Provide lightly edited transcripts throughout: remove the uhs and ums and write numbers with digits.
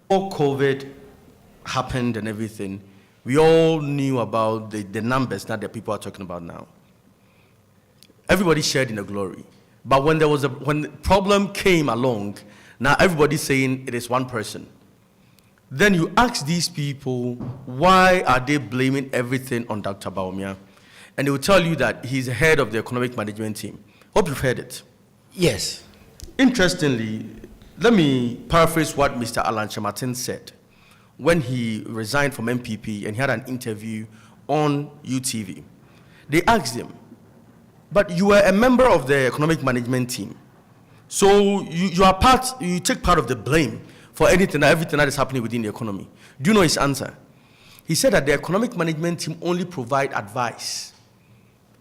Before COVID happened and everything, we all knew about the numbers that the people are talking about now. Everybody shared in the glory. But when when the problem came along, now everybody's saying it is one person. Then you ask these people, why are they blaming everything on Dr. Bawumia? And they will tell you that he's the head of the economic management team. Hope you've heard it. Yes. Interestingly, let me paraphrase what Mr. Alan Chematin said when he resigned from MPP and he had an interview on UTV. They asked him, but you were a member of the economic management team, so you take part of the blame for everything that is happening within the economy. Do you know his answer? He said that the economic management team only provide advice.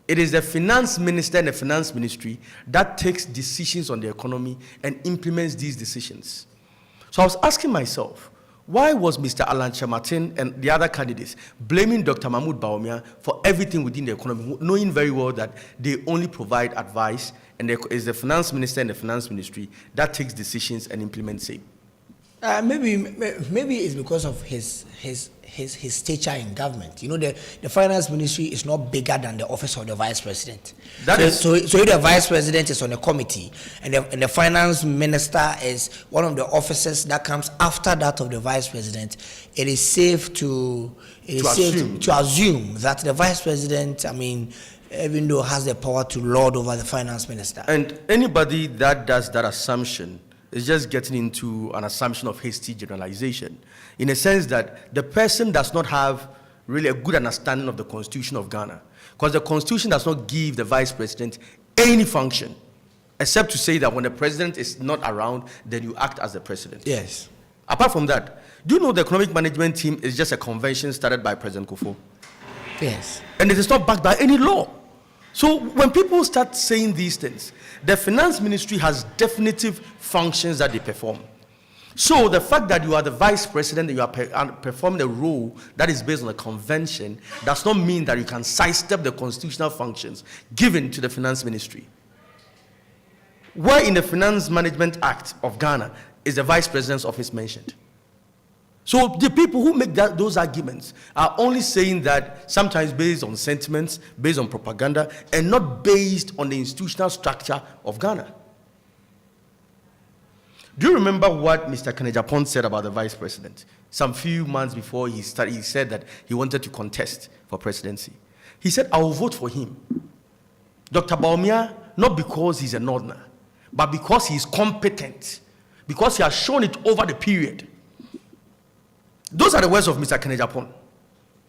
It is the finance minister and the finance ministry that takes decisions on the economy and implements these decisions. So I was asking myself, why was Mr. Alan Chematin and the other candidates blaming Dr. Mahmoud Bawumia for everything within the economy, knowing very well that they only provide advice and it is the finance minister and the finance ministry that takes decisions and implements it? Maybe it's because of his stature in government. You know, the finance ministry is not bigger than the office of the vice president. So if the vice president is on a committee and the finance minister is one of the officers that comes after that of the vice president, it is safe to assume that the vice president, even though has the power to lord over the finance minister. And anybody that does that assumption is just getting into an assumption of hasty generalization, in a sense that the person does not have really a good understanding of the Constitution of Ghana, because the Constitution does not give the vice president any function, except to say that when the president is not around, then you act as the president. Yes. Apart from that, do you know the economic management team is just a convention started by President Kufuor? Yes. And it is not backed by any law. So when people start saying these things, the finance ministry has definitive functions that they perform. So the fact that you are the vice president and you are performing a role that is based on a convention does not mean that you can sidestep the constitutional functions given to the finance ministry. Where in the Finance Management Act of Ghana is the vice president's office mentioned? So the people who make those arguments are only saying that sometimes based on sentiments, based on propaganda, and not based on the institutional structure of Ghana. Do you remember what Mr. Kanejapon said about the vice president? Some few months before he said that he wanted to contest for presidency. He said, I will vote for him. Dr. Bawumia, not because he's a northerner, but because he's competent, because he has shown it over the period. Those are the words of Mr. Kanejapon.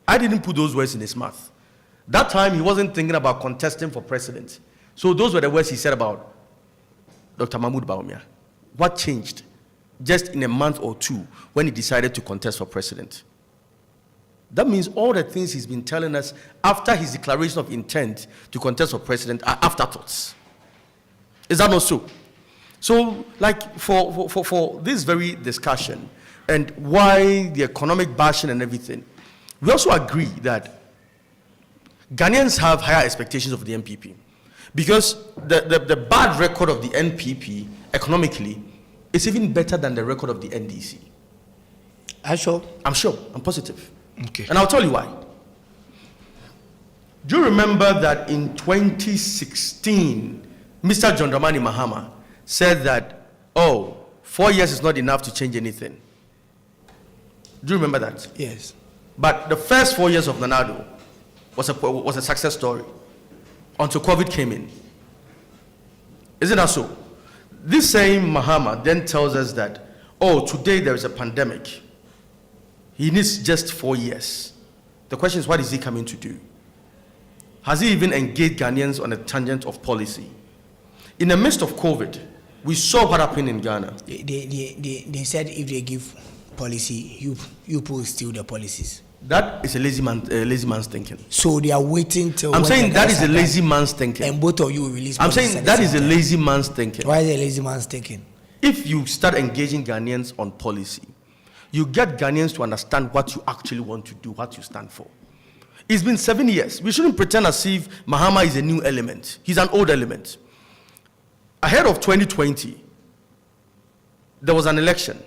I didn't put those words in his mouth. That time, he wasn't thinking about contesting for president. So those were the words he said about Dr. Mahmoud Bawumia. What changed just in a month or two when he decided to contest for president? That means all the things he's been telling us after his declaration of intent to contest for president are afterthoughts. Is that not so? So, like, for this very discussion, and why the economic bashing and everything, we also agree that Ghanaians have higher expectations of the NPP. Because the bad record of the NPP economically is even better than the record of the NDC. Are you sure? I'm sure. I'm positive. Okay. And I'll tell you why. Do you remember that in 2016, Mr. John Dramani Mahama said that, 4 years is not enough to change anything? Do you remember that? Yes. But the first 4 years of Nanado was a success story until COVID came in. Isn't that so? This same Mahama then tells us that, today there is a pandemic. He needs just 4 years. The question is, what is he coming to do? Has he even engaged Ghanaians on a tangent of policy? In the midst of COVID, we saw what happened in Ghana. They said if they give policy, you will steal the policies. That is a lazy man's thinking. So they are waiting till. I'm saying that is a lazy man's thinking. And both of you will release. I'm saying that is a lazy man's thinking. Why is it a lazy man's thinking? If you start engaging Ghanaians on policy, you get Ghanaians to understand what you actually want to do, what you stand for. It's been 7 years. We shouldn't pretend as if Mahama is a new element. He's an old element. Ahead of 2020, there was an election.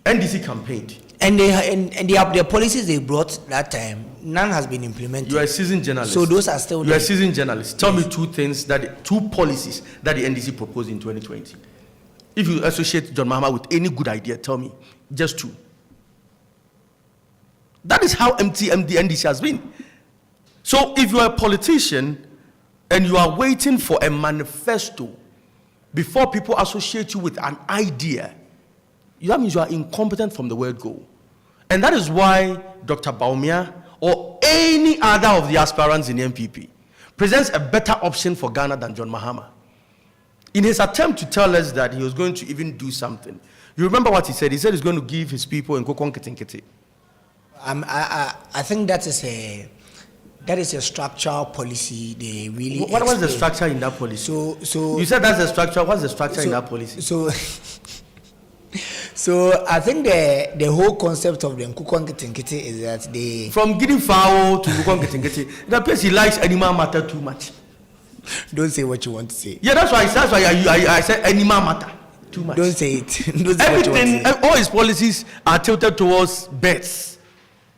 NDC campaigned. And their policies they brought that time, none has been implemented. You are a seasoned journalist. So those are still. You are a seasoned journalist. Tell me two policies that the NDC proposed in 2020. If you associate John Mahama with any good idea, tell me just two. That is how empty the NDC has been. So if you are a politician and you are waiting for a manifesto before people associate you with an idea, that means you are incompetent from the word go. And that is why Dr. Bawumia or any other of the aspirants in the MPP presents a better option for Ghana than John Mahama. In his attempt to tell us that he was going to even do something, you remember what he said? He said he's going to give his people in Kokon Kitinkiti. I think that is a structural policy. They really. What was the structure in that policy? So you said that's the structure. What's the structure in that policy? So I think the whole concept of the Nkukwan Kitinkiti is that they from Giddy Fowl to Nkukwan Kitinkiti, the place he likes animal matter too much. Don't say what you want to say. Yeah, that's why I said animal matter too much. Don't say it. Don't say what you want to say. All his policies are tilted towards bets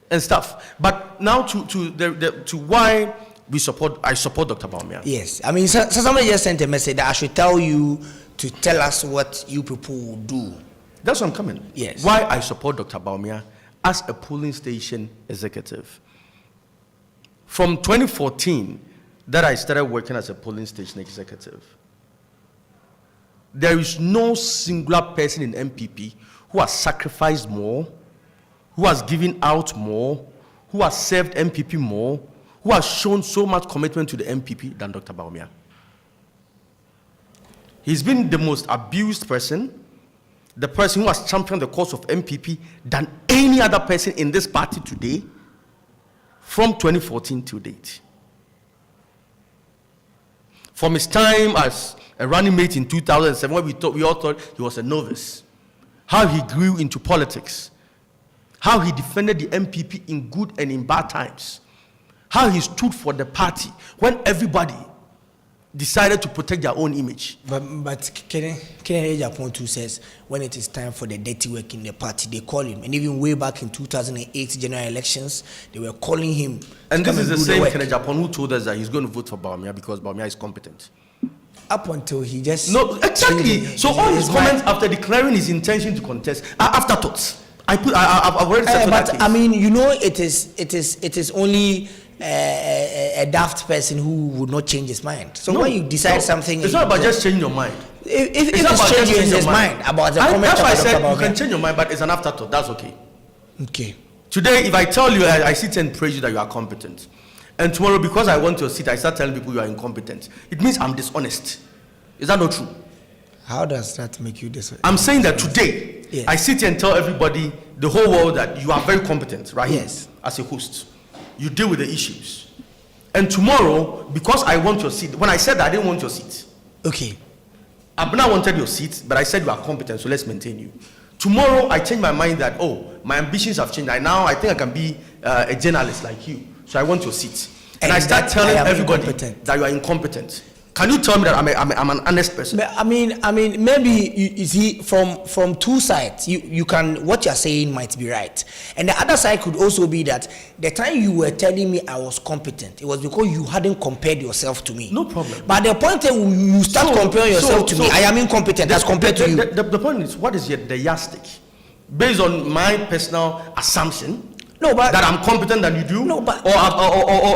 and stuff. But now to why I support Dr. Bawumia. Yes, I mean, so somebody just sent a message that I should tell you to tell us what you people will do. That's what I'm coming. Yes. Why I support Dr. Bawumia as a polling station executive. From 2014, that I started working as a polling station executive, there is no singular person in MPP who has sacrificed more, who has given out more, who has served MPP more, who has shown so much commitment to the MPP than Dr. Bawumia. He's been the most abused person, the person who has championed the cause of MPP than any other person in this party today from 2014 to date. From his time as a running mate in 2007, when we all thought he was a novice, how he grew into politics, how he defended the MPP in good and in bad times, how he stood for the party when everybody decided to protect their own image. But Kennedy Japan too says when it is time for the dirty work in the party, they call him. And even way back in 2008 general elections, they were calling him. And this is the same Kennedy Japan who told us that he's going to vote for Bawumia because Bawumia is competent. Up until he just... No, exactly. So all his comments after declaring his intention to contest are afterthoughts. I've already said but that I mean, you know, it is only a daft person who would not change his mind. So when you decide something, it's not about just changing your mind. If it's changing his mind about the comment, that's why I said you can change your mind, but it's an afterthought. That's okay. Okay. Today, if I tell you, I sit and praise you that you are competent, and tomorrow because I want your seat, I start telling people you are incompetent, it means I'm dishonest. Is that not true? How does that make you dishonest? I'm saying that today, yes, I sit here and tell everybody, the whole world, that you are very competent, right? Yes. As a host. You deal with the issues. And tomorrow, because I want your seat, when I said that I didn't want your seat. Okay. Abner wanted your seat, but I said you are competent, so let's maintain you. Tomorrow, I change my mind that, my ambitions have changed. I think I can be a journalist like you, so I want your seat. And I start telling everybody that you are incompetent. Can you tell me that I'm an honest person? I mean, maybe you see from two sides, you can, what you're saying might be right, and the other side could also be that the time you were telling me I was competent, it was because you hadn't compared yourself to me. No problem. But the point is, you start comparing yourself to me. I am incompetent as compared to you. The point is, what is the yardstick? Based on my personal assumption, that I'm competent than you do, or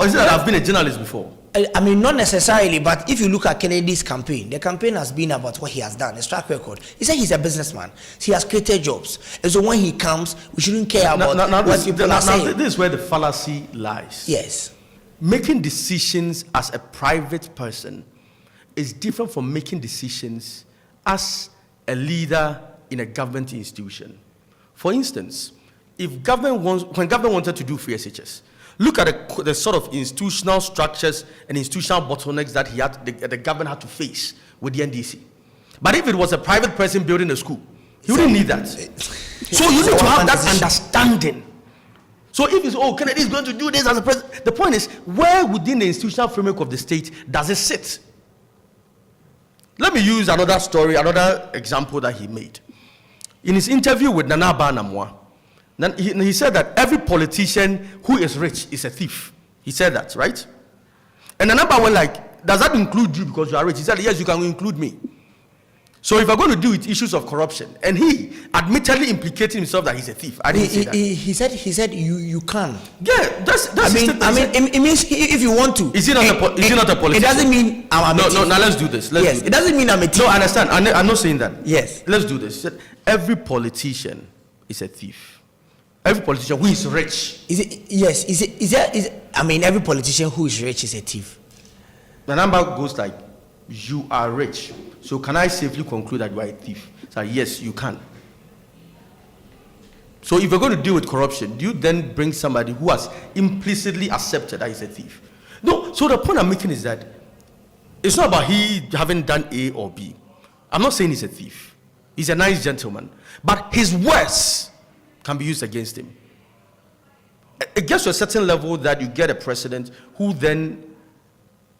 is it that I've been a journalist before? I mean, not necessarily, but if you look at Kennedy's campaign, the campaign has been about what he has done, his track record. He said he's a businessman. He has created jobs. And so when he comes, we shouldn't care about what people are saying. This is where the fallacy lies. Yes. Making decisions as a private person is different from making decisions as a leader in a government institution. For instance, when government wanted to do free SHS, look at the sort of institutional structures and institutional bottlenecks that the government had to face with the NDC. But if it was a private person building a school, he wouldn't need that. So you need to have that understanding. So if it's, Kennedy is going to do this as a president, the point is, where within the institutional framework of the state does it sit? Let me use another story, another example that he made. In his interview with Nana Banamwa, he said that every politician who is rich is a thief. He said that, right? And Nana Banamwa went like, does that include you because you are rich? He said, yes, you can include me. So if we're going to deal with issues of corruption, and he admittedly implicating himself that he's a thief, I didn't see that. He said you can. Yeah, that's. It means if you want to. Is he not a politician? It doesn't mean I'm a thief. No. Now let's do this. It doesn't mean I'm a thief. No, I understand. I'm not saying that. Yes. Let's do this. Every politician is a thief. Every politician who is rich. Is it? Yes. Is there? I mean, every politician who is rich is a thief. The number goes like, you are rich. So can I safely conclude that you are a thief? So yes, you can. So if you're going to deal with corruption, do you then bring somebody who has implicitly accepted that he's a thief? No. So the point I'm making is that it's not about he having done A or B. I'm not saying he's a thief. He's a nice gentleman. But his words can be used against him. It gets to a certain level that you get a president who then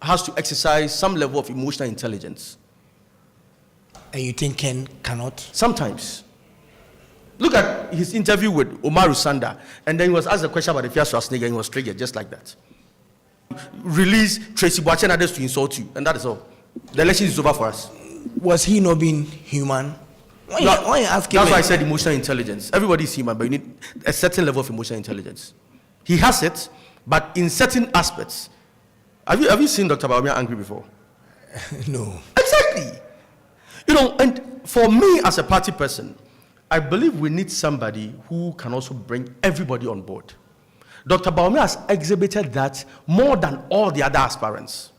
has to exercise some level of emotional intelligence. And you think Ken cannot? Sometimes. Look at his interview with Omaru Sanda, and then he was asked a question about the Fiat Schwarzenegger, and he was triggered just like that. Release Tracy Boache and others to insult you, and that is all. The election is over for us. Was he not being human? Why you asking? That's why I said emotional intelligence. Everybody is human, but you need a certain level of emotional intelligence. He has it, but in certain aspects. Have you seen Dr. Bawumia angry before? No. Exactly. You know, and for me as a party person, I believe we need somebody who can also bring everybody on board. Dr. Bawumia has exhibited that more than all the other aspirants.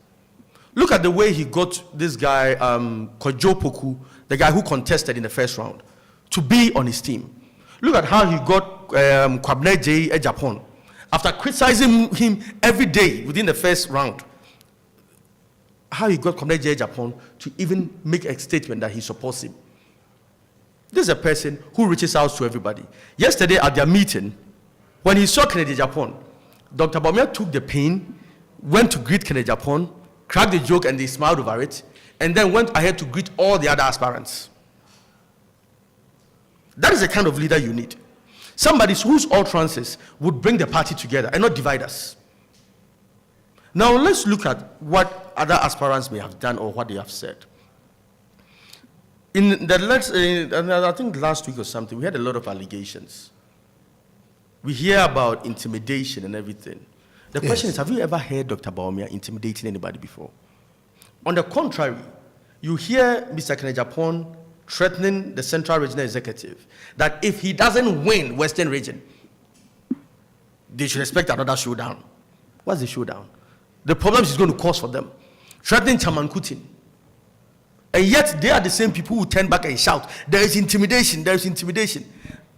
Look at the way he got this guy, Kojo Poku, the guy who contested in the first round, to be on his team. Look at how he got Kwabena J. Ejapon. After criticizing him every day within the first round, how he got Kwabena J. Ejapon to even make a statement that he supports him. This is a person who reaches out to everybody. Yesterday at their meeting, when he saw Kennedy Japan, Dr. Bawumia took the pain, went to greet Kennedy Japan, cracked the joke, and they smiled over it, and then went ahead to greet all the other aspirants. That is the kind of leader you need. Somebody whose utterances would bring the party together and not divide us. Now let's look at what other aspirants may have done or what they have said. In the I think last week or something, we had a lot of allegations. We hear about intimidation and everything. The question is, have you ever heard Dr. Bawumia intimidating anybody before? On the contrary, you hear Mr. Kennedy Japan threatening the Central Regional Executive that if he doesn't win Western Region, they should expect another showdown. What's the showdown? The problems he's going to cause for them. Threatening Chairman Kutin. And yet they are the same people who turn back and shout, there is intimidation, there is intimidation.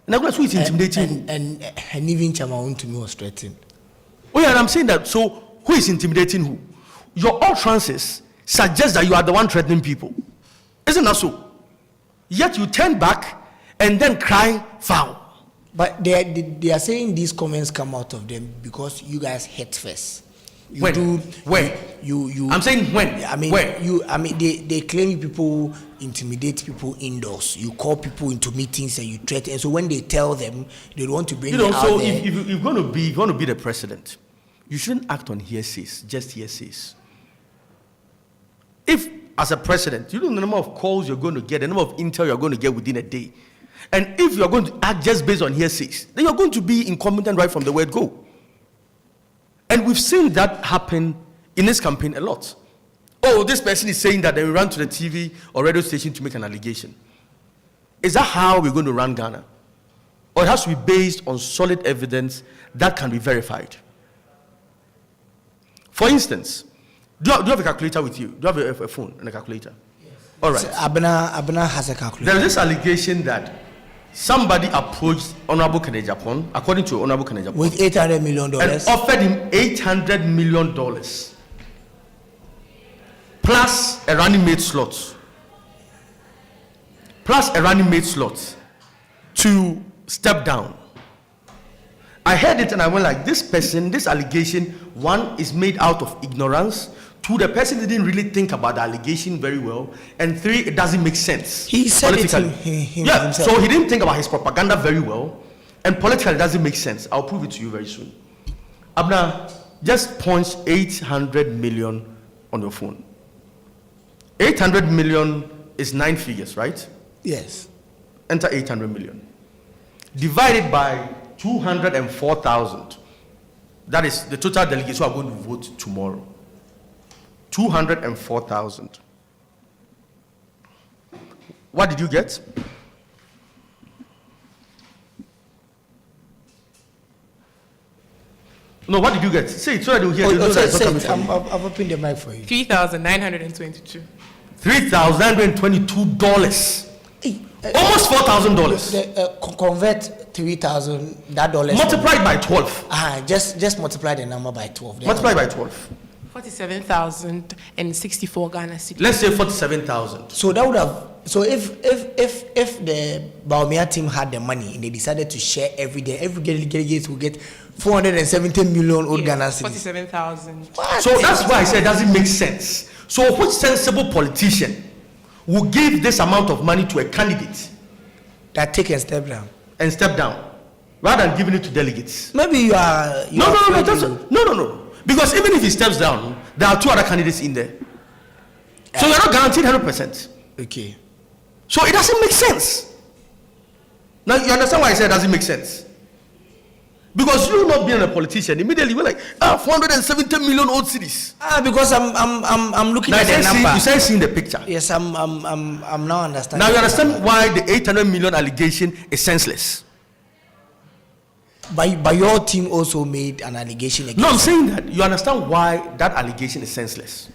And who is intimidating? And even Chairman to me was threatened. Oh yeah, and I'm saying that, so who is intimidating who? Your utterances suggest that you are the one threatening people. Isn't that so? Yet you turn back and then cry foul. But they are saying these comments come out of them because you guys hate first. When? I'm saying when. I mean, when? They claim people intimidate people indoors. You call people into meetings and you threaten. And so when they tell them they want to bring them out so there. if you're going to be the president, you shouldn't act on hearsays, just hearsays. If as a president, you know the number of calls you're going to get, the number of intel you're going to get within a day, and if you're going to act just based on hearsays, then you're going to be incompetent right from the word go. And we've seen that happen in this campaign a lot. Oh, this person is saying that they will run to the TV or radio station to make an allegation. Is that how we're going to run Ghana? Or it has to be based on solid evidence that can be verified? For instance, do you have a calculator with you? Do you have a phone and a calculator? Yes. All right. So Abena has a calculator. There is this allegation that somebody approached Honorable Kennedy Japan, according to Honorable Kennedy Japan, with $800 million, and offered him $800 million plus a running mate slot, to step down. I heard it and I went like, this person, this allegation, one, is made out of ignorance, 2, the person didn't really think about the allegation very well, and 3, it doesn't make sense. He said it himself. So he didn't think about his propaganda very well, and politically it doesn't make sense. I'll prove it to you very soon. Abner, just punch 800 million on your phone. 800 million is 9 figures, right? Yes. Enter 800 million. Divided by 204,000. That is the total delegates who are going to vote tomorrow. 204,000. What did you get? No, what did you get? Say it so that you hear. I've opened the mic for you. $3,922. $3,922. Almost $4,000. Convert $3,000 multiplied by 12. Just multiply the number by 12. Multiply by 12. 47,064 Ghana cedis. Let's say 47,000. So that would have. So if the Baumia team had the money and they decided to share every day, every delegate will get 470 million old Ghana cedis. 47,000. So that's why I said it doesn't make sense. So which sensible politician will give this amount of money to a candidate that take a step down rather than giving it to delegates? Maybe you are. No. Because even if he steps down, there are 2 other candidates in there. So you're not guaranteed 100%. Okay. So it doesn't make sense. Now you understand why I said it doesn't make sense? Because you not being a politician, immediately we're like, 470 million old cities. Because I'm looking at the number. You said seeing the picture. Yes, I'm now understanding. Now you understand why the 800 million allegation is senseless. But your team also made an allegation against. No, I'm saying that you understand why that allegation is senseless.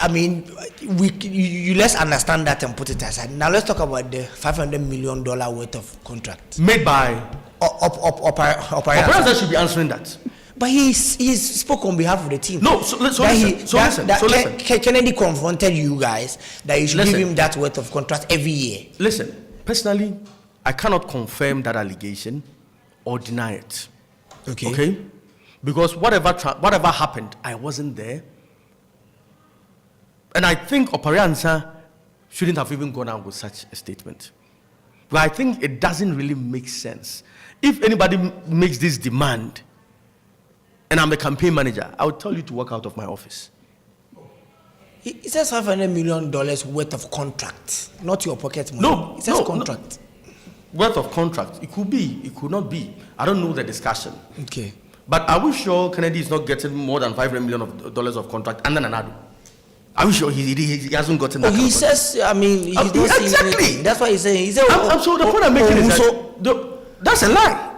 I mean, you let's understand that and put it aside. Now let's talk about the $500 million worth of contract made by Operations. Should be answering that. But he spoke on behalf of the team. No, listen. Kennedy confronted you guys that you should give him that worth of contract every year. Listen, personally, I cannot confirm that allegation or deny it. Okay? Because whatever happened, I wasn't there. And I think Opariansa shouldn't have even gone out with such a statement. But I think it doesn't really make sense. If anybody makes this demand, and I'm the campaign manager, I would tell you to walk out of my office. It says $500 million worth of contract, not your pocket money. No, it says contract. No. Worth of contract. It could be. It could not be. I don't know the discussion. Okay. But are we sure Kennedy is not getting more than $500 million of contract and then another? Are we sure he hasn't gotten that? He says, I mean, he's not exactly. Anything. That's why he's saying. So the point I'm making is that's a lie.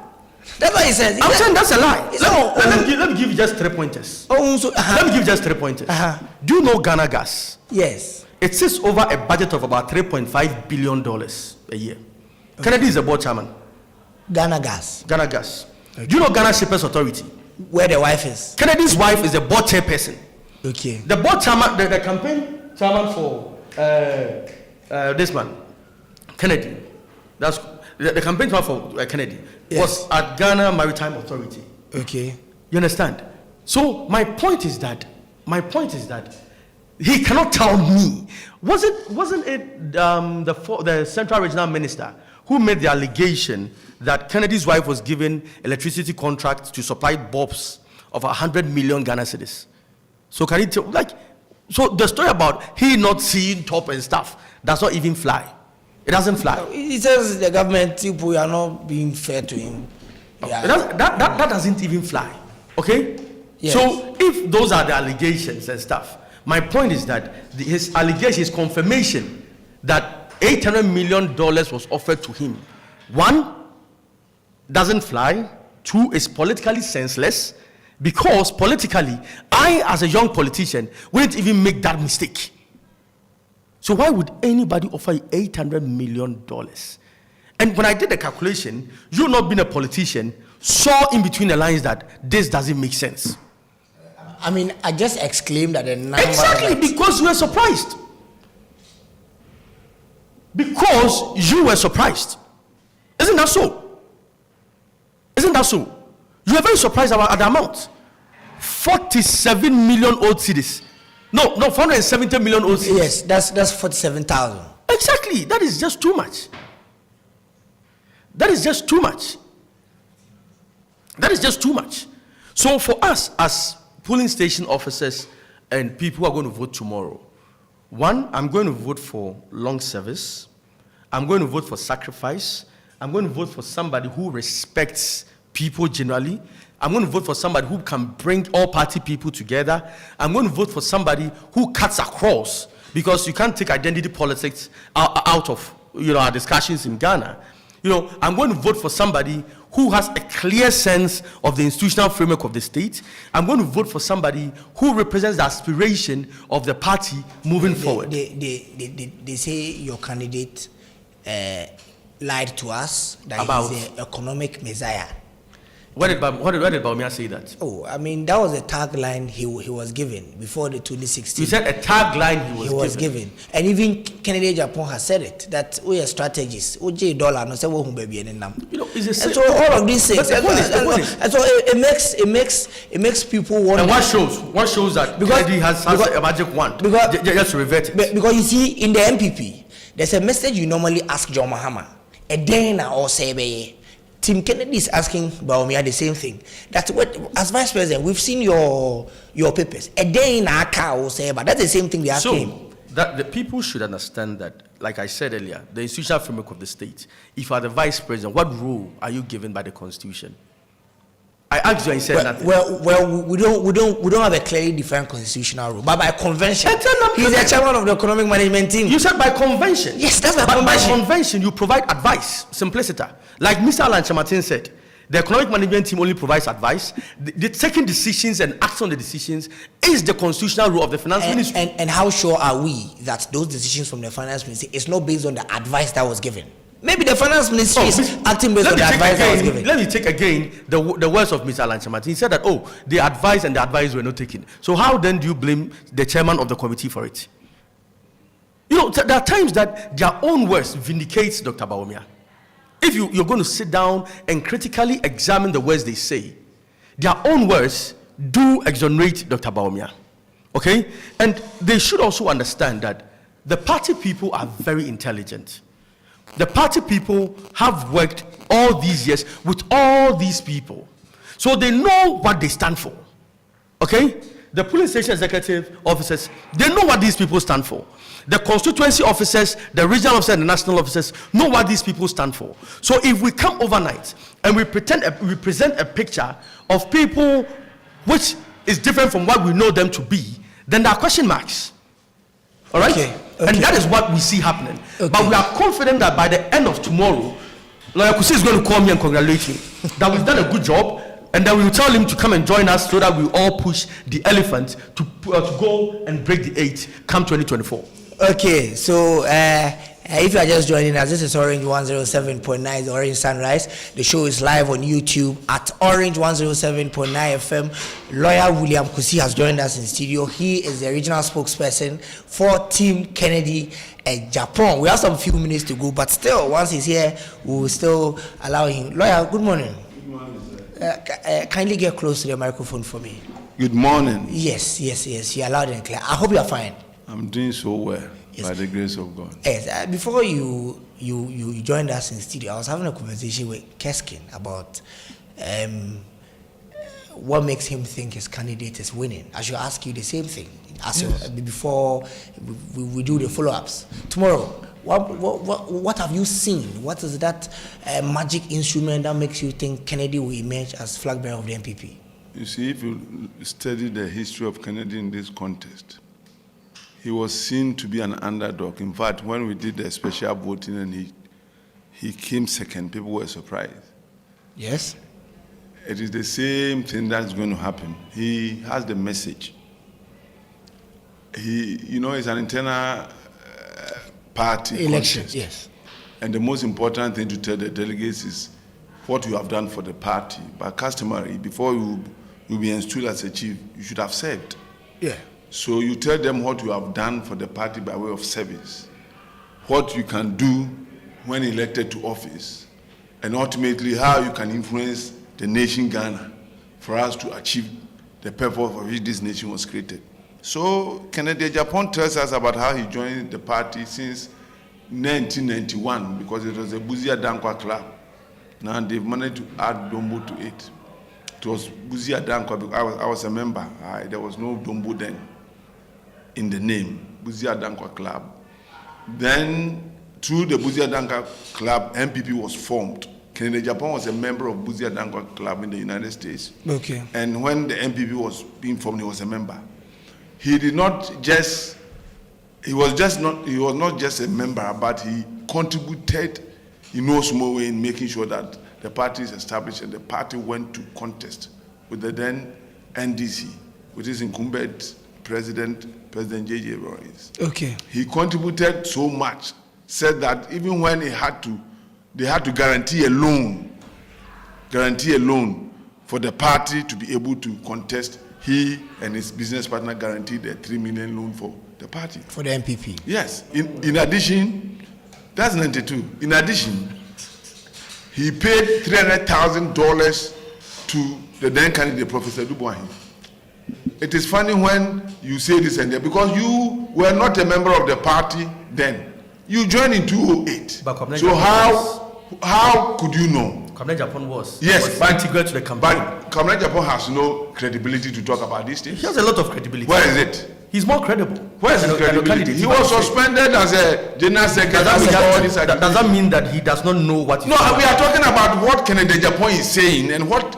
That's what he says. I'm saying that's a lie. Let me give you just 3 pointers. Let me give you just 3 pointers. Do you know Ghana Gas? Yes. It sits over a budget of about $3.5 billion a year. Okay. Kennedy is the board chairman. Ghana Gas. Okay. Do you know Ghana Shippers Authority? Where the wife is? Kennedy's wife is the board chairperson. Okay. The board chairman, the campaign chairman for this man, Kennedy. That's the campaign chairman for Kennedy. Yes. Was at Ghana Maritime Authority. Okay. You understand? So my point is that he cannot tell me. Wasn't it the Central Regional Minister who made the allegation that Kennedy's wife was given electricity contracts to supply bulbs of 100 million Ghana cedis? So can he tell, so the story about he not seeing top and stuff does not even fly. It doesn't fly. He says the government people are not being fair to him. Yeah. That doesn't even fly. Okay? Yes. So if those are the allegations and stuff, my point is that his allegation, his confirmation that $800 million was offered to him, 1, doesn't fly. 2, is politically senseless. Because politically, I as a young politician wouldn't even make that mistake. So why would anybody offer you $800 million? And when I did the calculation, you not being a politician, saw in between the lines that this doesn't make sense. I mean, I just exclaimed at the number. Exactly, because you were surprised. Because you were surprised. Isn't that so? Isn't that so? You are very surprised about the amount. 47 million old cities. No, 470 million OCs. Yes, that's 47,000. Exactly. That is just too much. That is just too much. That is just too much. So for us as polling station officers and people who are going to vote tomorrow, one, I'm going to vote for long service. I'm going to vote for sacrifice. I'm going to vote for somebody who respects people generally. I'm going to vote for somebody who can bring all party people together. I'm going to vote for somebody who cuts across, because you can't take identity politics out of our discussions in Ghana. I'm going to vote for somebody who has a clear sense of the institutional framework of the state. I'm going to vote for somebody who represents the aspiration of the party moving forward. They say your candidate lied to us that About he's the economic messiah. What did Baumia say that? Oh, I mean, that was a tagline he was given before the 2016. You said a tagline he was given. And even Kennedy Japan has said it, that we are strategists. $1 no say wo baby and it's the same. And so all of these things, and so it makes people wonder. And what shows that Kennedy has a magic wand? Just to revert it. Because you see, in the MPP, there's a message you normally ask John Mahama. A day or say Tim Kennedy is asking Baumia the same thing. That's what, as vice president, we've seen your papers. A day in our car will say, but that's the same thing they ask him. That the people should understand that, like I said earlier, the institutional framework of the state. If you are the vice president, what role are you given by the constitution? I asked you and you said nothing. Well, we don't have a clearly defined constitutional rule, but by convention, he's the chairman of the economic management team. You said by convention. Yes, that's by convention. convention. By convention, you provide advice, simpliciter. Like Mr. Alan Chamatin said, the economic management team only provides advice. The taking decisions and acting on the decisions is the constitutional role of the finance ministry. And how sure are we that those decisions from the finance ministry is not based on the advice that was given? Maybe the finance ministry is acting based on the advice that was given. Let me take again the words of Mr. Alan Chamatin. He said that, the advice and the advice were not taken. So how then do you blame the chairman of the committee for it? There are times that their own words vindicates Dr. Baumia. If you're going to sit down and critically examine the words they say, their own words do exonerate Dr. Baumia. Okay? And they should also understand that the party people are very intelligent. The party people have worked all these years with all these people. So they know what they stand for. Okay? The polling station executive officers, they know what these people stand for. The constituency officers, the regional officers, and the national officers know what these people stand for. So if we come overnight and we present a picture of people which is different from what we know them to be, then there are question marks. All right? Okay. And that is what we see happening. Okay. But we are confident that by the end of tomorrow, Lawyer Kusi is going to call me and congratulate me that we've done a good job, and then we will tell him to come and join us so that we all push the elephant to go and break the 8 come 2024. Okay, so if you are just joining us, this is Orange 107.9, the Orange Sunrise. The show is live on YouTube at Orange 107.9 FM. Lawyer William Kusi has joined us in studio. He is the regional spokesperson for Team Kennedy Japan. We have some few minutes to go, but still, once he's here, we will still allow him. Lawyer, good morning. Good morning, sir. Kindly get close to the microphone for me. Good morning. Yes. You're loud and clear. I hope you're fine. I'm doing so well, yes, by the grace of God. Yes. Before you joined us in studio, I was having a conversation with Keskin about what makes him think his candidate is winning. I should ask you the same thing before we do the follow-ups tomorrow. What have you seen? What is that magic instrument that makes you think Kennedy will emerge as flag bearer of the NPP? You see, if you study the history of Kennedy in this contest, he was seen to be an underdog. In fact, when we did the special voting and he came second, people were surprised. Yes. It is the same thing that's going to happen. He has the message. It's an internal party election. contest. Yes. And the most important thing to tell the delegates is what you have done for the party. But customary, before you be installed as a chief, you should have served. Yeah. So you tell them what you have done for the party by way of service, what you can do when elected to office, and ultimately how you can influence the nation Ghana for us to achieve the purpose for which this nation was created. So Kennedy Japan tells us about how he joined the party since 1991 because it was a Buzia Dankwa club. Now they've managed to add Dombo to it. It was Buzia Dankwa because I was a member. There was no Dombo then in the name, Buzia Dankwa Club. Then through the Buzia Dankwa Club, MPP was formed. Kennedy Japan was a member of Buzia Dankwa Club in the United States. Okay. And when the MPP was being formed, he was a member. He did not just, he was not just a member, but he contributed in no small way in making sure that the party is established, and the party went to contest with the then NDC, which is incumbent President J.J. Lawrence. Okay. He contributed so much, said that even when they had to guarantee a loan for the party to be able to contest, he and his business partner guaranteed a 3 million loan for the party. For the MPP? Yes. In addition, that's 92. In addition, he paid $300,000 to the then candidate, Professor Dubois. It is funny when you say this and that because you were not a member of the party then. You joined in 2008. But so how could you know? Kamne Japan was. Yes, but integrated to the campaign. But Kamne Japan has no credibility to talk about these things. He has a lot of credibility. Where is it? He's more credible. Where is his credibility? He was suspended as a general secretary. Does that mean that he does not know what? No, we are talking about what Kennedy Japan is saying and what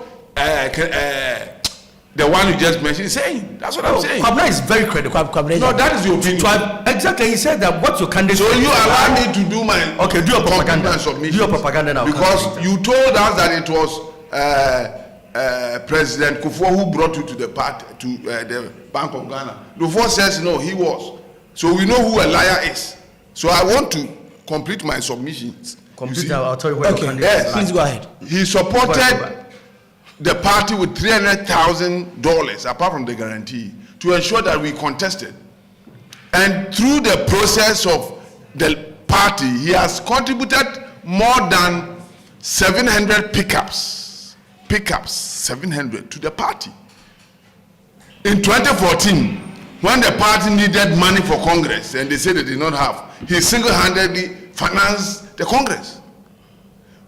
the one you just mentioned is saying. That's what I'm saying. Kwabena is very credible. No, that is your opinion. Exactly, he said that what your candidate. So you allow me to do my do your propaganda. Do your propaganda now. Because you told us that it was President Kufuor who brought you to the party, to the Bank of Ghana. Kufuor says no, he was. So we know who a liar is. So I want to complete my submissions. I'll tell you where. Okay, yes, please go ahead. He supported the party with $300,000 apart from the guarantee to ensure that we contested. And through the process of the party, he has contributed more than 700 pickups, 700 to the party. In 2014, when the party needed money for Congress and they said they did not have, he single-handedly financed the Congress.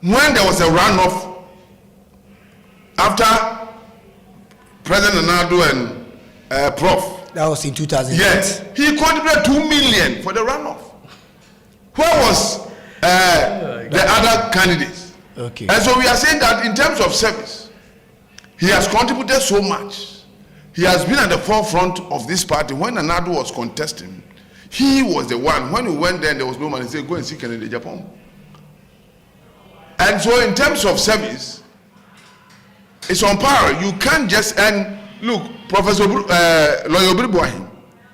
When there was a runoff after President Nadu and Prof. That was in 2008. Yes, he contributed 2 million for the runoff. Where was the other candidates? Okay. And so we are saying that in terms of service, he has contributed so much. He has been at the forefront of this party. When Nadu was contesting, he was the one. When we went there and there was no money, he said, go and see Kennedy Japan. And so in terms of service, it's on par. You can't just, and look, Professor Lawyer Obiribuahin,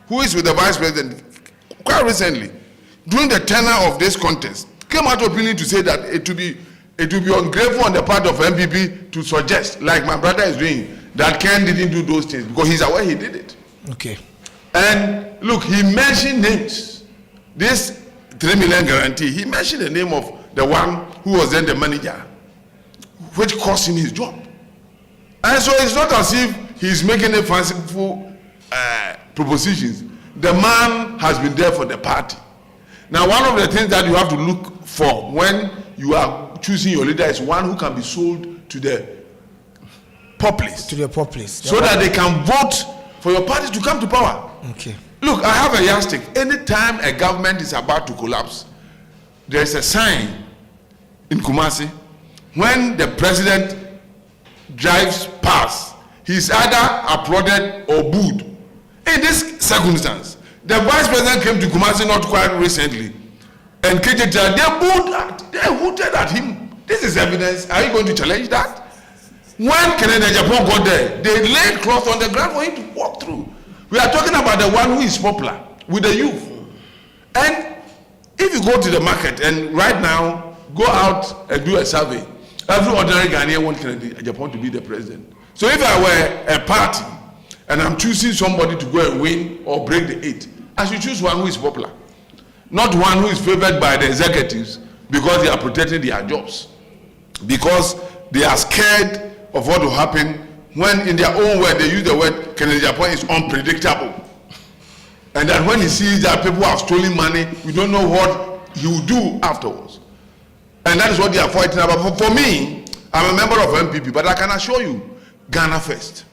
who is with the Vice President, quite recently, during the tenure of this contest, came out openly to say that it will be ungrateful on the part of MPP to suggest, like my brother is doing, that Ken didn't do those things because he's aware he did it. Okay. And look, he mentioned names. This 3 million guarantee, he mentioned the name of the one who was then the manager, which cost him his job. And so it's not as if he's making a fanciful propositions. The man has been there for the party. Now, one of the things that you have to look for when you are choosing your leader is one who can be sold to the populace. To the populace. So that they can vote for your party to come to power. Okay. Look, I have a yardstick. Anytime a government is about to collapse, there is a sign in Kumasi. When the president drives past, he's either applauded or booed. In this circumstance, the vice president came to Kumasi not quite recently, and KJT, they hooted at him. This is evidence. Are you going to challenge that? When Kennedy Japan got there, they laid cloth on the ground for him to walk through. We are talking about the one who is popular with the youth. And if you go to the market and right now go out and do a survey, every ordinary Ghanaian wants Kennedy Japan to be the president. So if I were a party and I'm choosing somebody to go and win or break the 8, I should choose one who is popular, not one who is favored by the executives because they are protecting their jobs, because they are scared of what will happen when in their own word they use the word Kennedy Japan is unpredictable. And that when he sees that people have stolen money, we don't know what he will do afterwards. And that is what they are fighting about. For me, I'm a member of MPP, but I can assure you, Ghana first.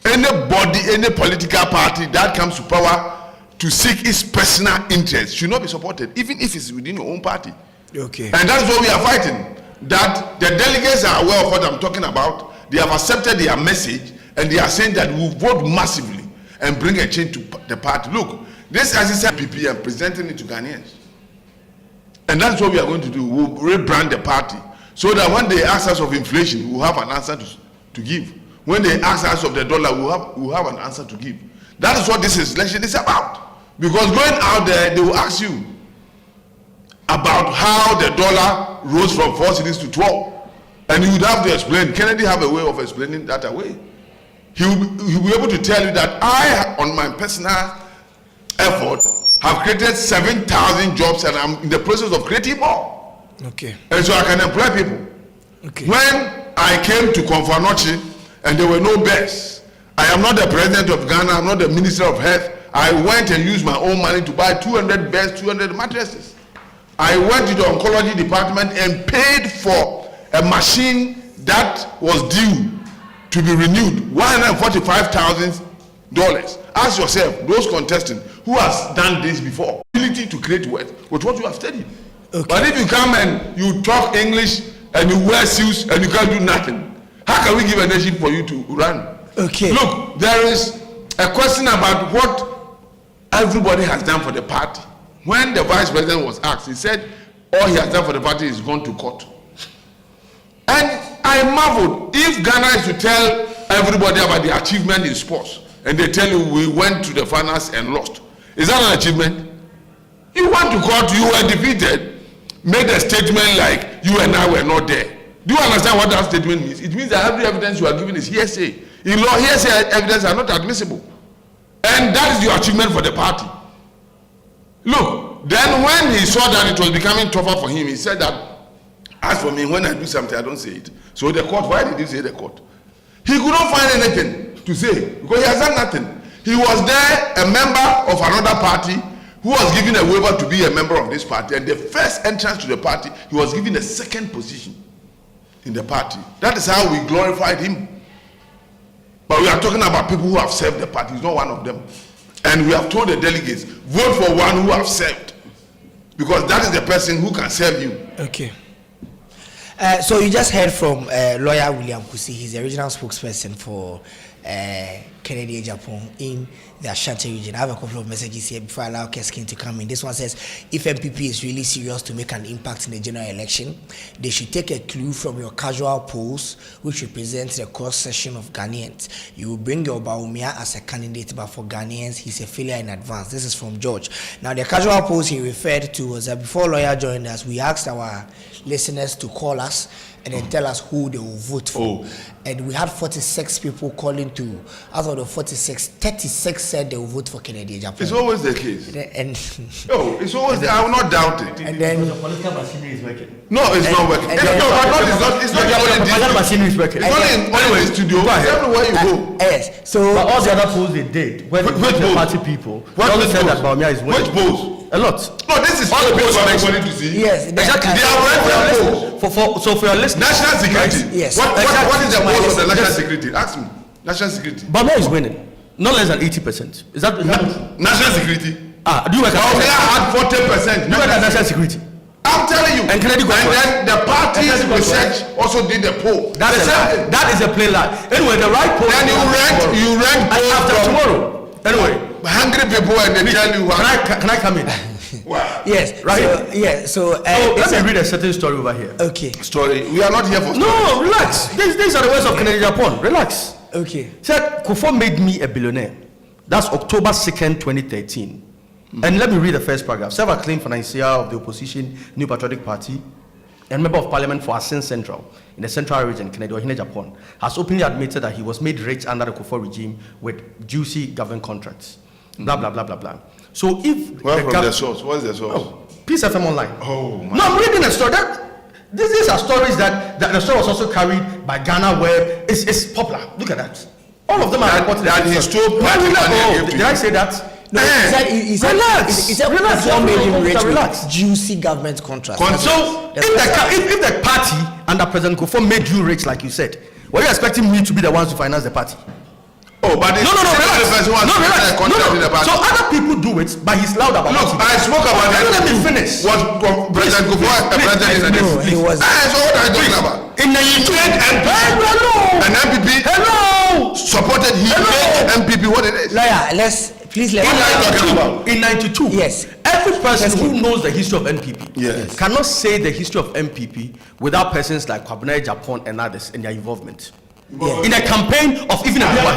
Anybody, any political party that comes to power to seek its personal interest should not be supported, even if it's within your own party. Okay. And that is what we are fighting. That the delegates are aware of what I'm talking about. They have accepted their message, and they are saying that we will vote massively and bring a change to the party. Look, this ICC PP and presenting it to Ghanaians. And that's what we are going to do. We'll rebrand the party so that when they ask us of inflation, we'll have an answer to give. When they ask us of the dollar, we'll have an answer to give. That is what this election is about. Because going out there, they will ask you about how the dollar rose from 4 cedis to 12. And you would have to explain. Kennedy have a way of explaining that away. He will be able to tell you that I, on my personal effort, have created 7,000 jobs and I'm in the process of creating more. Okay. And so I can employ people. Okay. When I came to Konfanochi and there were no beds, I am not the president of Ghana, I'm not the minister of health. I went and used my own money to buy 200 beds, 200 mattresses. I went to the oncology department and paid for a machine that was due to be renewed, $145,000. Ask yourself, those contesting, who has done this before? Ability to create wealth with what you have studied. Okay. But if you come and you talk English and you wear suits and you can't do nothing, how can we give a nation for you to run? Okay. Look, there is a question about what everybody has done for the party. When the vice president was asked, he said all he has done for the party is gone to court. And I marveled if Ghana is to tell everybody about the achievement in sports, and they tell you we went to the finals and lost. Is that an achievement? You went to court, you were defeated, made a statement like you and I were not there. Do you understand what that statement means? It means that every evidence you are giving is hearsay. In law, hearsay evidence are not admissible. And that is your achievement for the party. Look, then when he saw that it was becoming tougher for him, he said that, as for me, when I do something, I don't say it. So the court, why did he say the court? He could not find anything to say because he has done nothing. He was there, a member of another party, who was given a waiver to be a member of this party, and the first entrance to the party, he was given a second position in the party. That is how we glorified him. But we are talking about people who have served the party. He's not one of them. And we have told the delegates, vote for one who have served. Because that is the person who can serve you. Okay. So you just heard from lawyer William Kusi. He's the original spokesperson for Kennedy Japan in the Ashanti region. I have a couple of messages here before I allow Keskin to come in. This one says, if MPP is really serious to make an impact in the general election, they should take a clue from your casual polls, which represents the cross-section of Ghanaians. You will bring your Baumia as a candidate, but for Ghanaians, he's a failure in advance. This is from George. Now, the casual polls he referred to was that before lawyer joined us, we asked our listeners to call us and then tell us who they will vote for. And we had 46 people calling to. Out of the 46, 36 said they will vote for Kennedy Japan. It's always the case. It's always there. I will not doubt it. And then the political machinery is working. No, it's not working. It's not the only political machinery is working. It's only in the studio. It's everywhere you go. Yes. So but all the other polls they did, when they went to the party people, they also said that Baumia is winning. Which polls? A lot. No, this is all the polls for everybody to see. yes, Exactly. They are read So for your listeners, national security. Yes. What is the polls of the national Yes. security? Ask me. National security. Baumia is winning. Not less than 80%. Is that National security. do you work Baumia at had 40%. do you work at national security? I'm telling you. And Kennedy got first. then the party's research also did the poll. That's a lie. That is a plain lie. Anyway, the right poll. Then you rank polls after from tomorrow. Anyway, hungry people and they tell you what. can I come in? Wow. yes, Right. So let me read a certain story over here. okay, Story. We are not here for story. No, relax. These are the words of Kennedy Japan. Relax. okay, Said Kufuor made me a billionaire. That's October 2nd, 2013. And let me read the first paragraph. Self-acclaimed financier of the opposition New Patriotic Party and member of parliament for Asin Central in the central region, Kennedy Ohene Japan, has openly admitted that he was made rich under the Kufuor regime with juicy government contracts. Blah, blah, blah, blah, blah. So if Well, from the source. What is the source? Peace FM Online. Oh, my. No, I'm reading a story. These are stories that the story was also carried by Ghana Web. It's popular. Look at that. All of them are reported that he stole party money and gave to did you. I say that? No, he said relax, what made him rich relax. with juicy government contracts. So if the party under President Kufuor made you rich, like you said, were you expecting me to be the ones to finance the party? Oh, but No, relax. So other people do it, but he's loud about it. Look, I spoke about that. Let me finish. Was President Kufuor a president? No, he was. So what are you talking about? In the An MPP supported him. MPP, what it is? Lawyer, please let in 92, yes, every person who knows the history of NPP Yes. cannot say the history of NPP without persons like Kwabena Japan and others in their involvement. Yes. In a campaign of even a Dubai.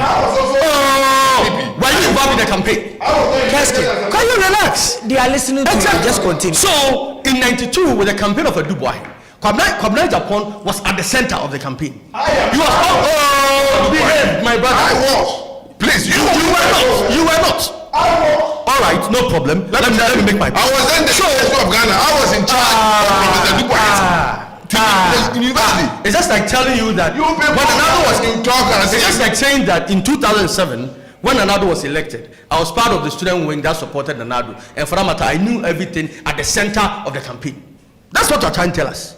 Were you involved in the campaign? Can you relax? They are listening to you. Just continue. So in 92, with the campaign of a Dubai, Kwabena Japan was at the center of the campaign. You were behave, my brother. I was. Please, you were not. You were not. All right, no problem. Let me make my point. I was in the University of Ghana. I was in charge of Professor Dubois. University. It's just like telling you that when Anado was in talk and it's just like saying that in 2007, when Anado was elected, I was part of the student wing that supported Anado, and for that matter, I knew everything at the center of the campaign. That's what you're trying to tell us.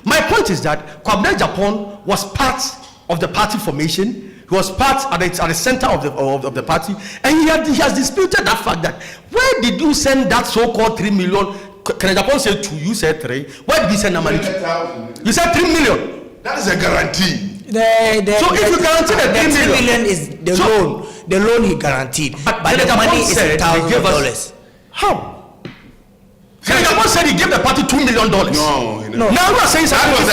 My point is that Kwabena Japan was part of the party formation. He was part at the center of the party, and he has disputed that fact that where did you send that so-called 3 million? Can Japan say 2? You said 3. Where did you send the money to? You said 3 million. That is a guarantee. So if you guarantee the 3 million is the loan. The loan he guaranteed, but the money is $1,000. How? Can Japan said he gave the party $2 million? No. Now you are saying something.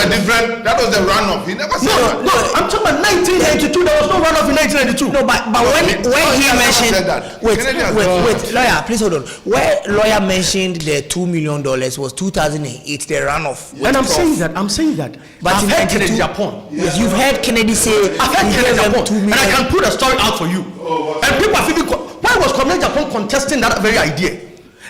That was the runoff. He never said that. No. I'm talking about 1982. There was no runoff in 1982. No, but when he mentioned wait, lawyer, please hold on. Where lawyer mentioned the $2 million was 2008, the runoff. And I'm saying that. But I've heard Kennedy Japan. Yes, you've heard Kennedy say. I've heard Kennedy Japan, and I can put a story out for you. And people are feeling. Why was Kennedy Japan contesting that very idea?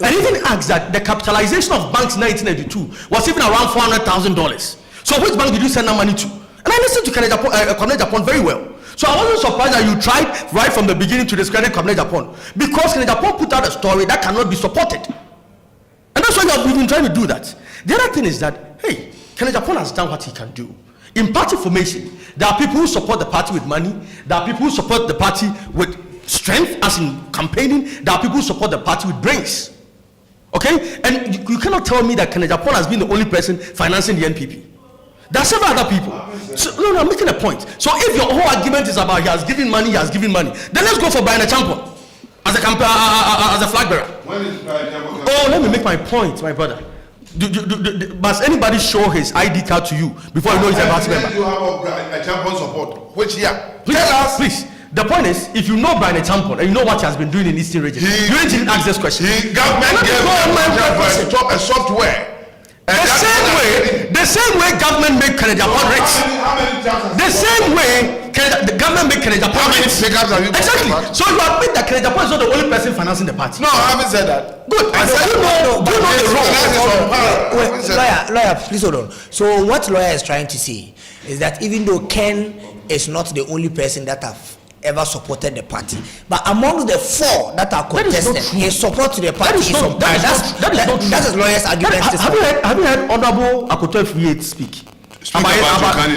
And even asked that the capitalization of banks in 1982 was even around $400,000. So which bank did you send that money to? And I listened to Kennedy Japan very well. So I wasn't surprised that you tried right from the beginning to discredit Kennedy Japan, because Kennedy Japan put out a story that cannot be supported. And that's why we've been trying to do that. The other thing is that, hey, Kennedy Japan has done what he can do. In party formation, there are people who support the party with money. There are people who support the party with strength, as in campaigning. There are people who support the party with brains. Okay, and you cannot tell me that Kennedy Japan has been the only person financing the NPP. There are several other people. So, no, I'm making a point. So if your whole argument is about he has given money, then let's go for Brian Champion as a flag bearer. Oh, let me make my point, my brother. Must anybody show his ID card to you before you know he's a party member? You have a champion support. Which year? Tell us, please. The point is, if you know Brian Champon and you know what he has been doing in Eastern region, you need to ask this question. Government gave a software. The same way government make Kennedy Japan rich. The same way the government make Kennedy Japan rich. Exactly. So you admit that Kennedy Japan is not the only person financing the party. No, I haven't said that. Good. I said you know the role. Lawyer, please hold on. So what lawyer is trying to say is that even though Ken is not the only person that have ever supported the party, but among the 4 that are contested, his support to the party is some. That is lawyer's argument. Have you heard Honorable Akoto Efuyet speak? About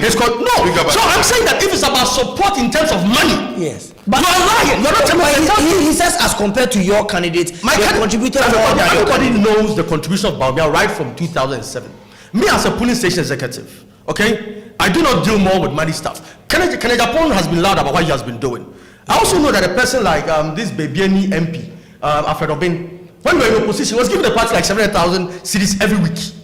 his so I'm saying that if it's about support in terms of money, yes, but you are lying. You're not telling me. He says as compared to your candidate, contributed more than everybody knows the contribution of Baumia right from 2007. Me as a police station executive, okay, I do not deal more with money stuff. Kennedy Japan has been loud about what he has been doing. I also know that a person like this Bebiani MP, Alfred Obin, when we were in opposition, was giving the party like 700,000 cedis every week.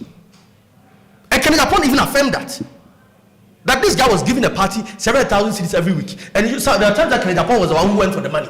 And Kennedy Japan even affirmed that this guy was giving the party 700,000 cedis every week. And there are times that Kennedy Japan was the one who went for the money.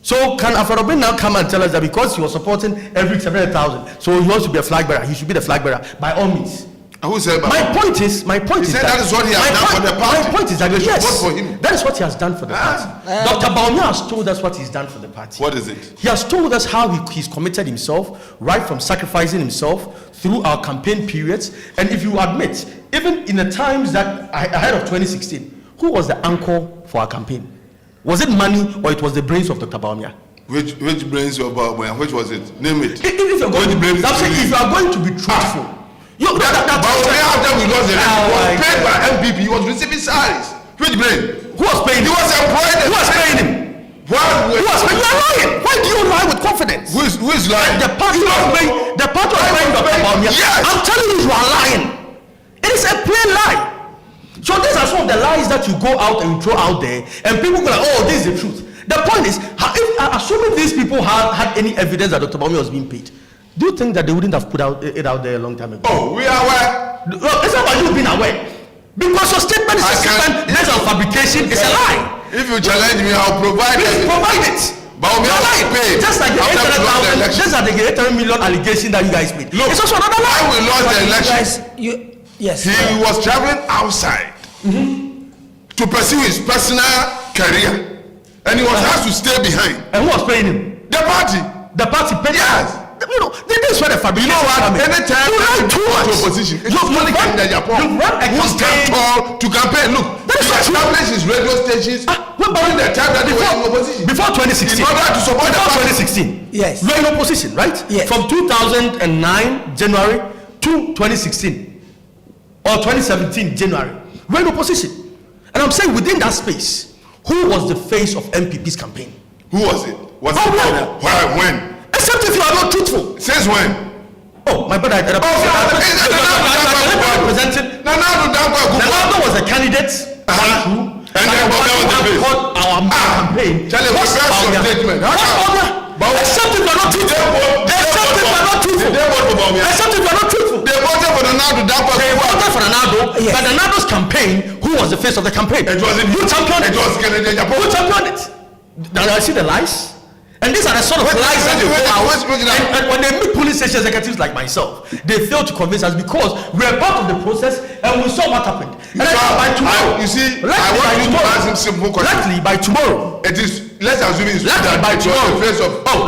So can Alfred Obin now come and tell us that because he was supporting every 700,000, so he wants to be a flag bearer, he should be the flag bearer by all means? Who said my point is that is what he has done for the party. My point is that yes, for him. That is what he has done for the party. Dr. Baumia has told us what he's done for the party. What is it? He has told us how he's committed himself, right from sacrificing himself through our campaign periods. And if you admit, even in the times that ahead of 2016, who was the anchor for our campaign? Was it money or it was the brains of Dr. Baumia? Which blames you about which was it? Name it. If you're going, I'm saying if you are going to be truthful, we lost the election. He was paid by MPP. He was receiving salaries. Which blame? Who was paying him? He was employed. Who was paying him? Who was paying? You are lying. Why do you lie with confidence? Who is lying? The party was paying. The party was paying Dr. Bawumia. Yes. I'm telling you, you are lying. It is a plain lie. So these are some of the lies that you go out and you throw out there, and people go like, "Oh, this is the truth." The point is, assuming these people had any evidence that Dr. Bawumia was being paid, do you think that they wouldn't have put it out there a long time ago? Oh, we are aware. Well, it's not about you being aware. Because your statement is a statement based on fabrication, it's a lie. If you challenge me, I'll provide it. Please provide it. Bawumia was paid. Just like the 800 million allegation that you guys made. Look, it's also another lie. When we lost the election, yes. He was traveling outside to pursue his personal career. And he was asked to stay behind. And who was paying him? The party. The party paid him? Yes. You know, this is where the fabrication You know what? Anytime you lie too much. to opposition, it's You only run a who stand campaign. tall to campaign. Look, That is he not true. established his radio stations during the time that they were in opposition. Before 2016. In order to support the before party. 2016. Yes. We were in opposition, right? Yes. From 2009 January to 2016 or 2017 January, we were in opposition. And I'm saying within that space, who was the face of MPP's campaign? Who was it? Was it when? Except if you are not truthful. Since when? Oh, my brother, Nana was a candidate. And then our campaign. Charlie, what's your statement? Except if you are not truthful. Except if you are not truthful. Except if you are not truthful. They voted for Nana. They voted for Nana, but Nana's campaign, who was the face of the campaign? It wasn't you championed it. It was Kennedy. Who championed it? Now I see the lies. And these are the sort of lies that they go out. And when they meet police station executives like myself, they fail to convince us because we are part of the process and we saw what happened. And by tomorrow, you see, I want you to ask him simple question. Luckily, by tomorrow, it is. Let's assume it's that by tomorrow. The face of. What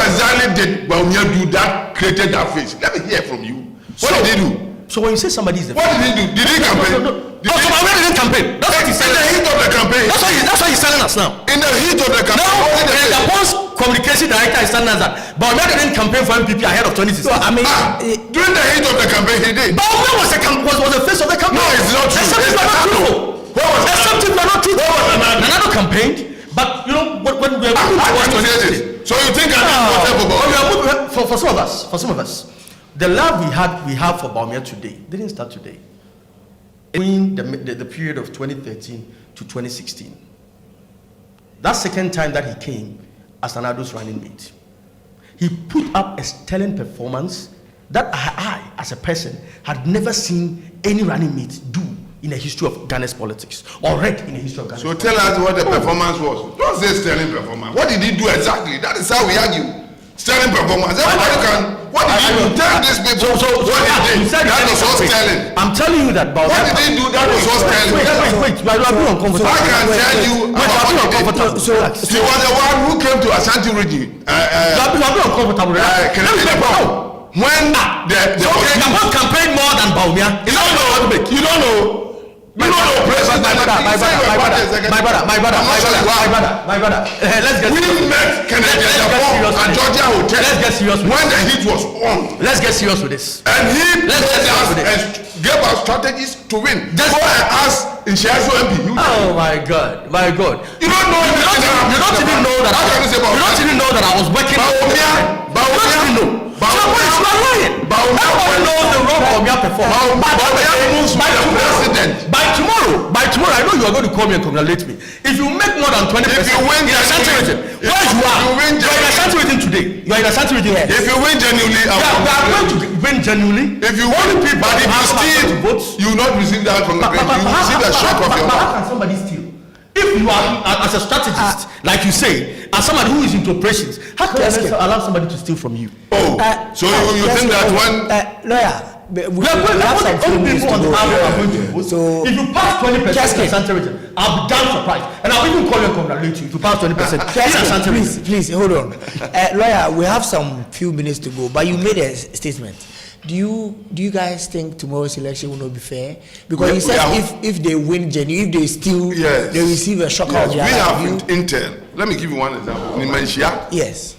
exactly did Bawumia do that created that face? Let me hear from you. What did he do? So when you say somebody is the what did he do? Did he campaign? Bawumia didn't campaign. That's what he's saying. In the heat of the campaign. That's why he's telling us now. In the heat of the campaign. No, the post communication director is telling us that Bawumia didn't campaign for MPP ahead of 2016. During the heat of the campaign, he did. Bawumia was the face of the campaign. No, it's not true. Except if you are not truthful. Except if you are not truthful. Nana campaigned, but you know when we are moving towards 2016. So you think for some of us, the love we have for Bawumia today didn't start today. In the period of 2013 to 2016, that second time that he came as Nanado's running mate, he put up a sterling performance that I as a person had never seen any running mate do in the history of Ghana's politics or read in the history of Ghana. So tell us what the performance was. Don't say sterling performance. What did he do exactly? That is how we argue. Sterling performance. Everybody can. What did he do? Tell these people. So what he did. That was so sterling. I'm telling you that. What did he do? That was so sterling. Wait. You are being uncomfortable. I can tell you about what he did. He was the one who came to Ashanti region. You are being uncomfortable. When the one campaigned more than Bawumia. You don't know. My brother. Let's get. We met Kennedy at Georgia Hotel. Let's get serious. When the heat was on. Let's get serious with this. And he gave us strategies to win. Just go and ask Inshiaso MP. Oh my God. You don't know. You don't even know that. You don't even know that I was working. Bawumia. Somebody's lying. Everyone knows the role Bawumia performed. By tomorrow, I know you are going to call me and congratulate me. If you make more than 20%, if you win in Ashanti region, where you are in Ashanti region today. You are in Ashanti region. If you win genuinely, we are going to win genuinely. If you win people, but if you steal, you will not receive that congratulation. You will receive the shock of your heart. How can somebody steal? If you are as a strategist, like you say, as somebody who is into operations, how can you allow somebody to steal from you? So you think that when lawyer? We have some few minutes to go. So if you pass 20% in Ashanti region, I'll be damn surprised, and I'll even call you and congratulate you if you pass 20%. Please hold on, lawyer. We have some few minutes to go, but you made a statement. Do you guys think tomorrow's election will not be fair? Because you said if they win genuinely, if they steal, they receive a shock of their we have intel. let me give you one example. In Manchia, Yes.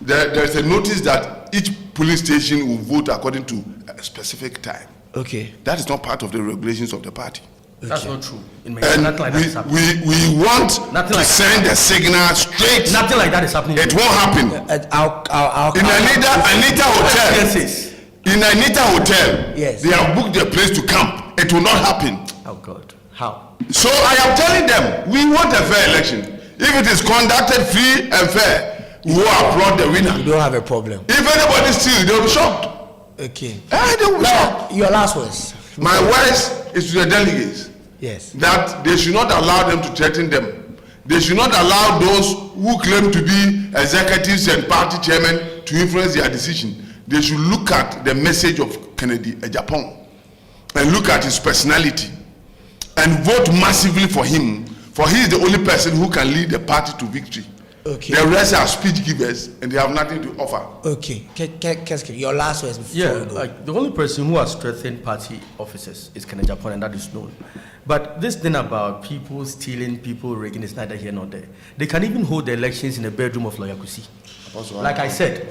there's a notice that each police station will vote according to a specific time. Okay. That is not part of the regulations of the party. That's not true. In And nothing like that is happening. we want Nothing to like- send the signal straight. Nothing like that is happening. It won't happen. In Anita Hotel, Yes. in Anita Hotel, Yes. they have booked the place to camp. It will not happen. Oh God. How? So I am telling them, we want a fair election. If it is conducted free and fair, we will applaud the winner. You don't have a problem. If anybody steals, they'll be shocked. Okay. They will be shocked. Your last words. My words is to the delegates Yes. that they should not allow them to threaten them. They should not allow those who claim to be executives and party chairmen to influence their decision. They should look at the message of Kennedy Japan and look at his personality and vote massively for him, for he is the only person who can lead the party to victory. Okay. The rest are speech givers and they have nothing to offer. Okay. Your last words before Yeah, we go. like the only person who has strengthened party officers is Kennedy Japan, and that is known. But this thing about people stealing, people rigging is neither here nor there. They can even hold the elections in the bedroom of Lawyer Kusi. Like I said,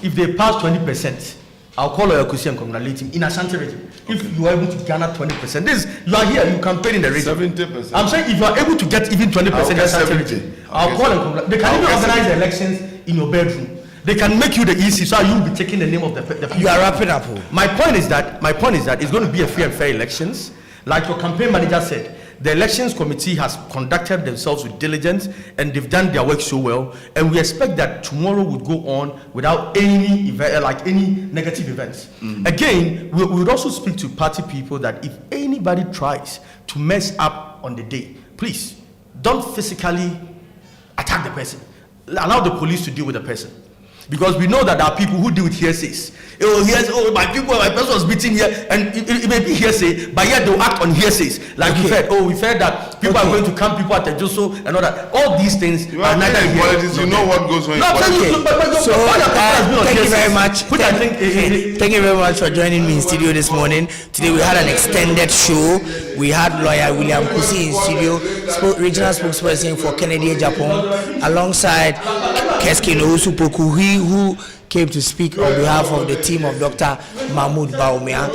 if they pass 20%, I'll call Lawyer Kusi and congratulate him in Ashanti region. If you are able to garner 20%, this you are here, you campaign in the region. 70%. I'm saying if you are able to get even 20% in Ashanti 70. region, I'll call and congratulate. They can even organize the elections in your bedroom. They can make you the EC, so you'll be taking the name of the people. You are wrapping up. My point is that it's going to be a free and fair elections. Like your campaign manager said, the elections committee has conducted themselves with diligence and they've done their work so well. And we expect that tomorrow would go on without any event, like any negative events. Again, we would also speak to party people that if anybody tries to mess up on the day, please don't physically attack the person. Allow the police to deal with the person. Because we know that there are people who deal with hearsays. My person was beaten here, and it may be hearsay, but yet they'll act on hearsays. Like we've heard that people are going to camp people at the Joso and all that. All these things You are are neither in here. politics, you know what goes on in politics. Thank you very much. Thank you very much for joining me in studio this morning. Today we had an extended show. We had lawyer William Kusi in studio, regional spokesperson for Kennedy Japan, alongside Keski Nousupoku, who came to speak on behalf of the team of Dr. Mahmoud Baumia.